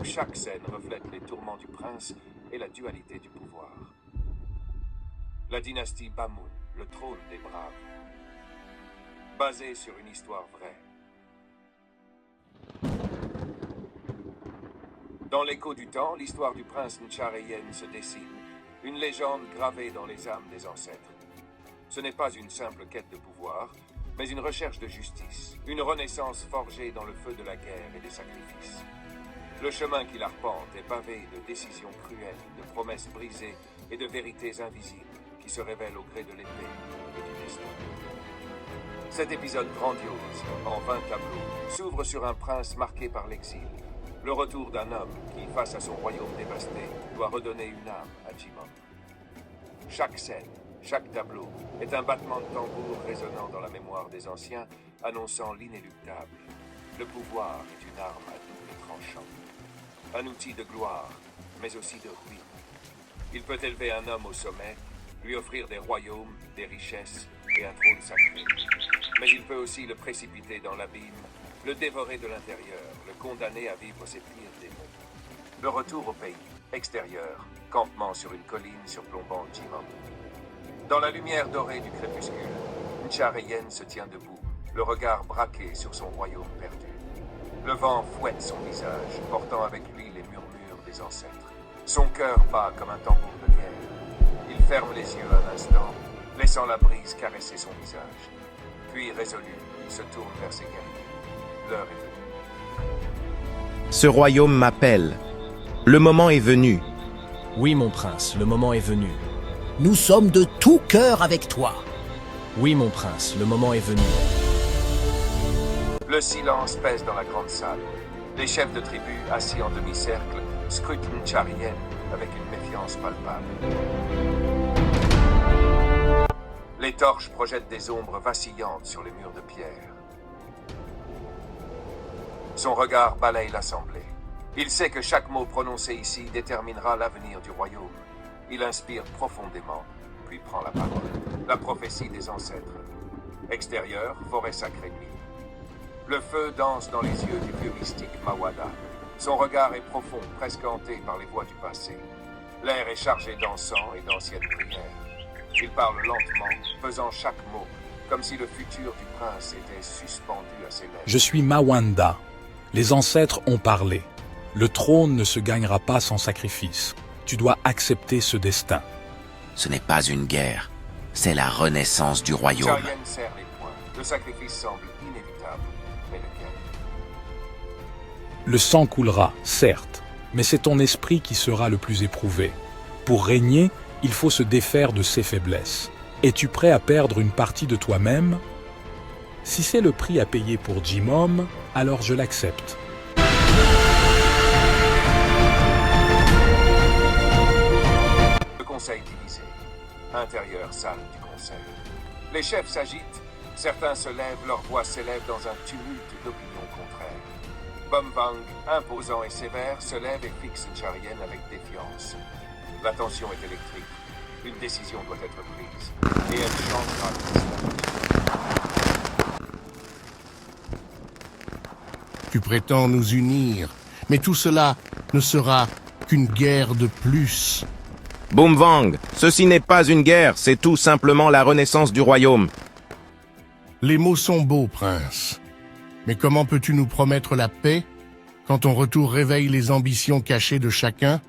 chaque scène reflète les tourments du prince et la dualité du pouvoir. La dynastie Bamoun, le trône des braves, basée sur une histoire vraie. Dans l'écho du temps, l'histoire du prince Nchareyen se dessine, une légende gravée dans les âmes des ancêtres. Ce n'est pas une simple quête de pouvoir, mais une recherche de justice, une renaissance forgée dans le feu de la guerre et des sacrifices. Le chemin qu'il arpente est pavé de décisions cruelles, de promesses brisées et de vérités invisibles qui se révèlent au gré de l'épée et du destin. Cet épisode grandiose, en 20 tableaux, s'ouvre sur un prince marqué par l'exil, le retour d'un homme qui, face à son royaume dévasté, doit redonner une âme à Jimom. Chaque scène, chaque tableau est un battement de tambour résonnant dans la mémoire des anciens, annonçant l'inéluctable. Le pouvoir est une arme à double tranchant. Un outil de gloire, mais aussi de ruine. Il peut élever un homme au sommet, lui offrir des royaumes, des richesses et un trône sacré. Mais il peut aussi le précipiter dans l'abîme, le dévorer de l'intérieur, le condamner à vivre ses pires démons. Le retour au pays, extérieur, campement sur une colline surplombant Jimom. Dans la lumière dorée du crépuscule, Nchareyen se tient debout, le regard braqué sur son royaume perdu. Le vent fouette son visage, portant avec lui les murmures des ancêtres. Son cœur bat comme un tambour de guerre. Il ferme les yeux un instant, laissant la brise caresser son visage. Puis, résolu, il se tourne vers ses guerriers. L'heure est venue. Ce royaume m'appelle. Le moment est venu. Oui, mon prince, le moment est venu. Nous sommes de tout cœur avec toi. Oui, mon prince, le moment est venu. Le silence pèse dans la grande salle. Les chefs de tribu, assis en demi-cercle, scrutent Nchareyen avec une méfiance palpable. Les torches projettent des ombres vacillantes sur les murs de pierre. Son regard balaye l'assemblée. Il sait que chaque mot prononcé ici déterminera l'avenir du royaume. Il inspire profondément, puis prend la parole. La prophétie des ancêtres. Extérieur, forêt sacrée nuit. Le feu danse dans les yeux du vieux mystique Mawada. Son regard est profond, presque hanté par les voix du passé. L'air est chargé d'encens et d'anciennes prières. Il parle lentement, pesant chaque mot, comme si le futur du prince était suspendu à ses lèvres. Je suis Mawanda. Les ancêtres ont parlé. Le trône ne se gagnera pas sans sacrifice. Tu dois accepter ce destin. Ce n'est pas une guerre, c'est la renaissance du royaume. Nchareyen serre les poings. Le sacrifice semble inévitable, mais lequel? Le sang coulera, certes, mais c'est ton esprit qui sera le plus éprouvé. Pour régner, il faut se défaire de ses faiblesses. Es-tu prêt à perdre une partie de toi-même? Si c'est le prix à payer pour Jimom, alors je l'accepte. Le conseil divisé. Intérieur, salle du conseil. Les chefs s'agitent. Certains se lèvent, leur voix s'élève dans un tumulte d'opinions contraires. Bumvang, imposant et sévère, se lève et fixe Nchareyen avec défiance. La tension est électrique. Une décision doit être prise. Et elle changera le destin. Tu prétends nous unir, mais tout cela ne sera qu'une guerre de plus. Bumvang, ceci n'est pas une guerre, c'est tout simplement la renaissance du royaume. Les mots sont beaux, prince. Mais comment peux-tu nous promettre la paix quand ton retour réveille les ambitions cachées de chacun?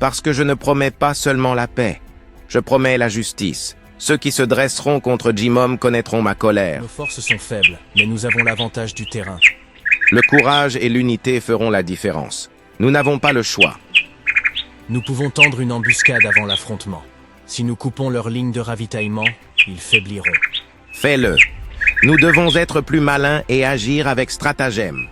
Parce que je ne promets pas seulement la paix. Je promets la justice. Ceux qui se dresseront contre Jimom connaîtront ma colère. Nos forces sont faibles, mais nous avons l'avantage du terrain. Le courage et l'unité feront la différence. Nous n'avons pas le choix. Nous pouvons tendre une embuscade avant l'affrontement. Si nous coupons leur ligne de ravitaillement, ils faibliront. Fais-le. Nous devons être plus malins et agir avec stratagème.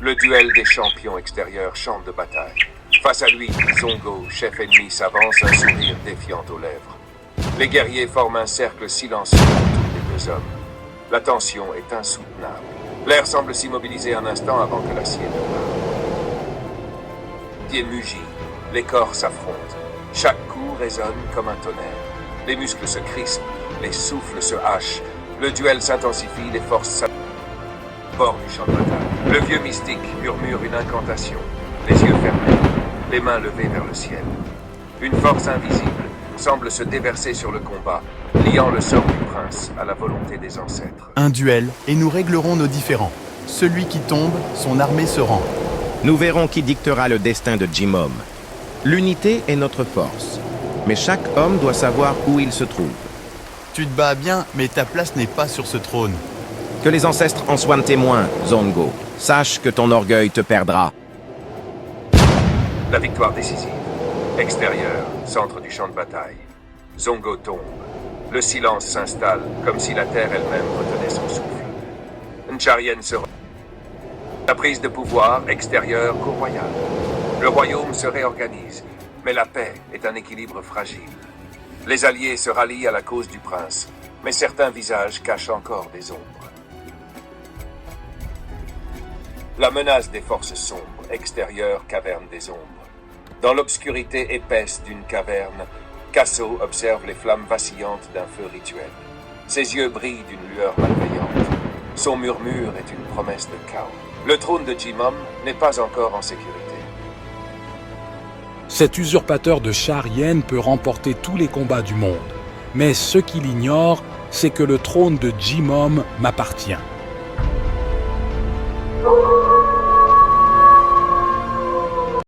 Le duel des champions extérieurs chante de bataille. Face à lui, Zongo, chef ennemi, s'avance, un sourire défiant aux lèvres. Les guerriers forment un cercle silencieux autour des deux hommes. La tension est insoutenable. L'air semble s'immobiliser un instant avant que l'acier ne meure. Pieds mugis, les corps s'affrontent. Chaque coup résonne comme un tonnerre. Les muscles se crispent, les souffles se hachent. Le duel s'intensifie, les forces s'affrontent. bord du champ de bataille. Le vieux mystique murmure une incantation, les yeux fermés, les mains levées vers le ciel. Une force invisible semble se déverser sur le combat, liant le sort du prince à la volonté des ancêtres. Un duel, et nous réglerons nos différends. Celui qui tombe, son armée se rend. Nous verrons qui dictera le destin de Jimom. L'unité est notre force, mais chaque homme doit savoir où il se trouve. Tu te bats bien, mais ta place n'est pas sur ce trône. Que les ancêtres en soient témoins, Zongo. Sache que ton orgueil te perdra. La victoire décisive. Extérieur, centre du champ de bataille. Zongo tombe. Le silence s'installe, comme si la terre elle-même retenait son souffle. Ncharien se... La prise de pouvoir, extérieure, cour royale. Le royaume se réorganise, mais la paix est un équilibre fragile. Les alliés se rallient à la cause du prince, mais certains visages cachent encore des ombres. La menace des forces sombres, extérieure, caverne des ombres. Dans l'obscurité épaisse d'une caverne, Casso observe les flammes vacillantes d'un feu rituel. Ses yeux brillent d'une lueur malveillante. Son murmure est une promesse de chaos. Le trône de Jimom n'est pas encore en sécurité. Cet usurpateur de Sharien peut remporter tous les combats du monde. Mais ce qu'il ignore, c'est que le trône de Jimom m'appartient.